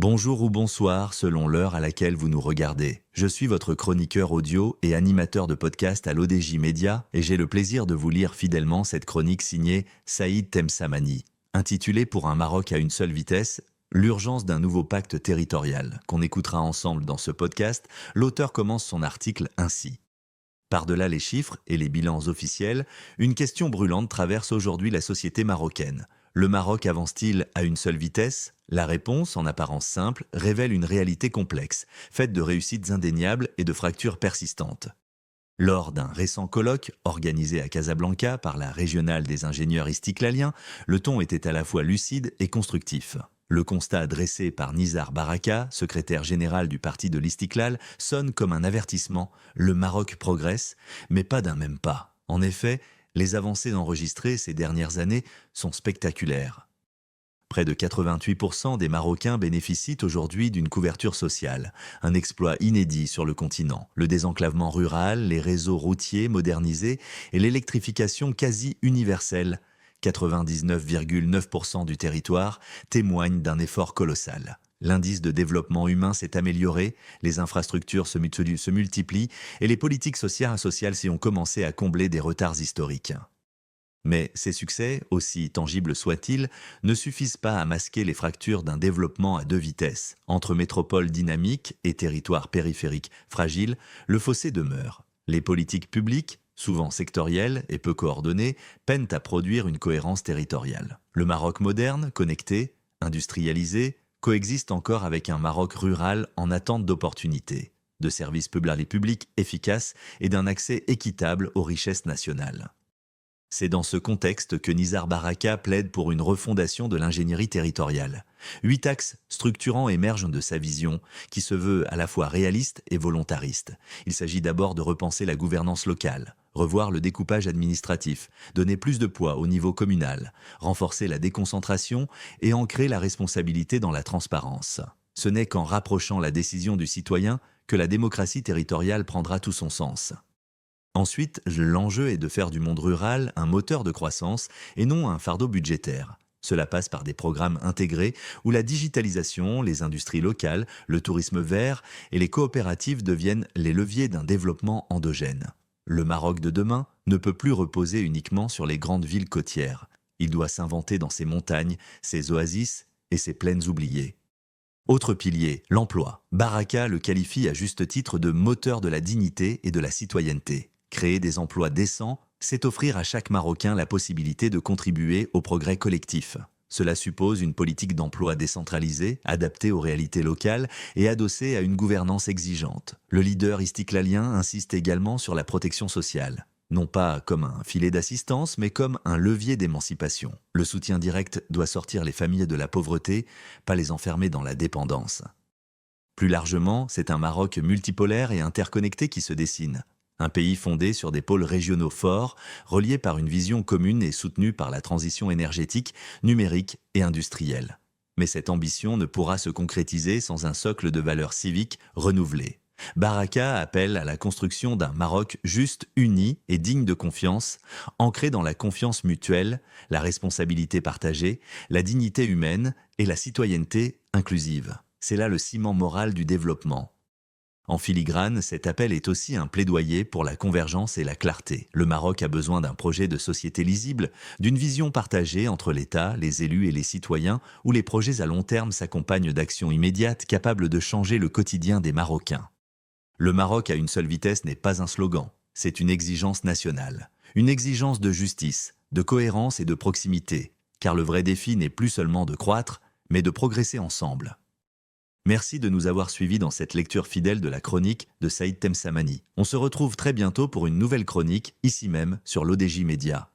Bonjour ou bonsoir selon l'heure à laquelle vous nous regardez. Je suis votre chroniqueur audio et animateur de podcast à l'ODJ Média et j'ai le plaisir de vous lire fidèlement cette chronique signée Saïd Temsamani, intitulée Pour un Maroc à une seule vitesse, l'urgence d'un nouveau pacte territorial, qu'on écoutera ensemble dans ce podcast. L'auteur commence son article ainsi. Par-delà les chiffres et les bilans officiels, une question brûlante traverse aujourd'hui la société marocaine. Le Maroc avance-t-il à une seule vitesse ? La réponse, en apparence simple, révèle une réalité complexe, faite de réussites indéniables et de fractures persistantes. Lors d'un récent colloque, organisé à Casablanca par la régionale des ingénieurs istiklaliens, le ton était à la fois lucide et constructif. Le constat dressé par Nizar Baraka, secrétaire général du parti de l'Istiklal, sonne comme un avertissement. Le Maroc progresse, mais pas d'un même pas. En effet, les avancées enregistrées ces dernières années sont spectaculaires. Près de 88% des Marocains bénéficient aujourd'hui d'une couverture sociale, un exploit inédit sur le continent. Le désenclavement rural, les réseaux routiers modernisés et l'électrification quasi universelle, 99,9% du territoire, témoignent d'un effort colossal. L'indice de développement humain s'est amélioré, les infrastructures se multiplient et les politiques sociales s'y ont commencé à combler des retards historiques. Mais ces succès, aussi tangibles soient-ils, ne suffisent pas à masquer les fractures d'un développement à deux vitesses. Entre métropoles dynamiques et territoires périphériques fragiles, le fossé demeure. Les politiques publiques, souvent sectorielles et peu coordonnées, peinent à produire une cohérence territoriale. Le Maroc moderne, connecté, industrialisé, coexiste encore avec un Maroc rural en attente d'opportunités, de services publics efficaces et d'un accès équitable aux richesses nationales. C'est dans ce contexte que Nizar Baraka plaide pour une refondation de l'ingénierie territoriale. 8 axes structurants émergent de sa vision, qui se veut à la fois réaliste et volontariste. Il s'agit d'abord de repenser la gouvernance locale, revoir le découpage administratif, donner plus de poids au niveau communal, renforcer la déconcentration et ancrer la responsabilité dans la transparence. Ce n'est qu'en rapprochant la décision du citoyen que la démocratie territoriale prendra tout son sens. Ensuite, l'enjeu est de faire du monde rural un moteur de croissance et non un fardeau budgétaire. Cela passe par des programmes intégrés où la digitalisation, les industries locales, le tourisme vert et les coopératives deviennent les leviers d'un développement endogène. Le Maroc de demain ne peut plus reposer uniquement sur les grandes villes côtières. Il doit s'inventer dans ses montagnes, ses oasis et ses plaines oubliées. Autre pilier, l'emploi. Baraka le qualifie à juste titre de moteur de la dignité et de la citoyenneté. Créer des emplois décents, c'est offrir à chaque Marocain la possibilité de contribuer au progrès collectif. Cela suppose une politique d'emploi décentralisée, adaptée aux réalités locales et adossée à une gouvernance exigeante. Le leader istiklalien insiste également sur la protection sociale. Non pas comme un filet d'assistance, mais comme un levier d'émancipation. Le soutien direct doit sortir les familles de la pauvreté, pas les enfermer dans la dépendance. Plus largement, c'est un Maroc multipolaire et interconnecté qui se dessine. Un pays fondé sur des pôles régionaux forts, reliés par une vision commune et soutenue par la transition énergétique, numérique et industrielle. Mais cette ambition ne pourra se concrétiser sans un socle de valeurs civiques renouvelé. Baraka appelle à la construction d'un Maroc juste, uni et digne de confiance, ancré dans la confiance mutuelle, la responsabilité partagée, la dignité humaine et la citoyenneté inclusive. C'est là le ciment moral du développement. En filigrane, cet appel est aussi un plaidoyer pour la convergence et la clarté. Le Maroc a besoin d'un projet de société lisible, d'une vision partagée entre l'État, les élus et les citoyens, où les projets à long terme s'accompagnent d'actions immédiates capables de changer le quotidien des Marocains. Le Maroc à une seule vitesse n'est pas un slogan, c'est une exigence nationale. Une exigence de justice, de cohérence et de proximité, car le vrai défi n'est plus seulement de croître, mais de progresser ensemble. Merci de nous avoir suivis dans cette lecture fidèle de la chronique de Saïd Temsamani. On se retrouve très bientôt pour une nouvelle chronique, ici même, sur l'ODJ Média.